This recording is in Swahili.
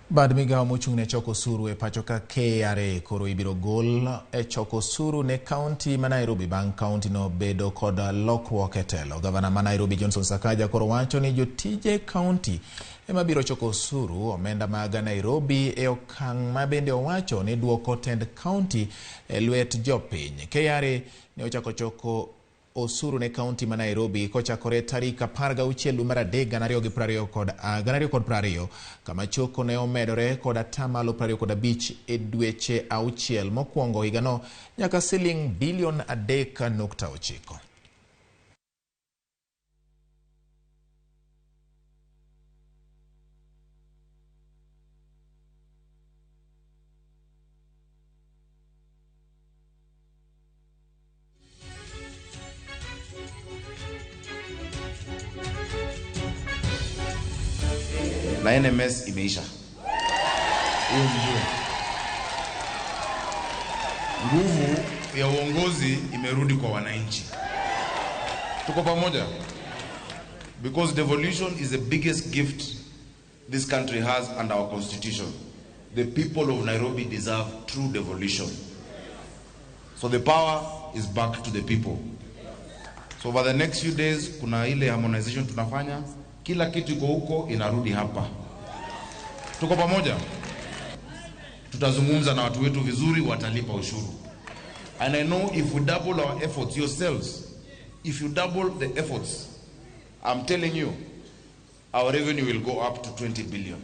Bad migao mochung' ne choko osuru e pacho ka KRA koro ibiro gol e choko osuru ne kaonti ma Nairobi bang' kaonti no bedo kod lokruok e telo. Gavana ma Nairobi Johnson Sakaja koro wacho ni jotije kaonti ema biro choko osuru omenda mag Nairobi e okang' ma bende owacho ni duoko tend kaonti e lwet jopiny. KRA ne ochako choko osuru ne kaonti ma Nairobi kochakore tarik 16 dwe mar adek 2020 kama choko ne omedore kod 25% e dweche 6 mokwongo higano nyaka siling bilion 3.9. Na NMS imeisha. Hiyo ndio nguvu ya uongozi imerudi kwa wananchi. Tuko pamoja? Because devolution is the biggest gift this country has under our constitution. The people of Nairobi deserve true devolution. So the power is back to the people. So over the next few days kuna ile harmonization tunafanya. Kila kitu iko huko inarudi hapa. Tuko pamoja? Tutazungumza na watu wetu vizuri, watalipa ushuru. And I know if we double our efforts yourselves, if you double the efforts, I'm telling you, our revenue will go up to 20 billion.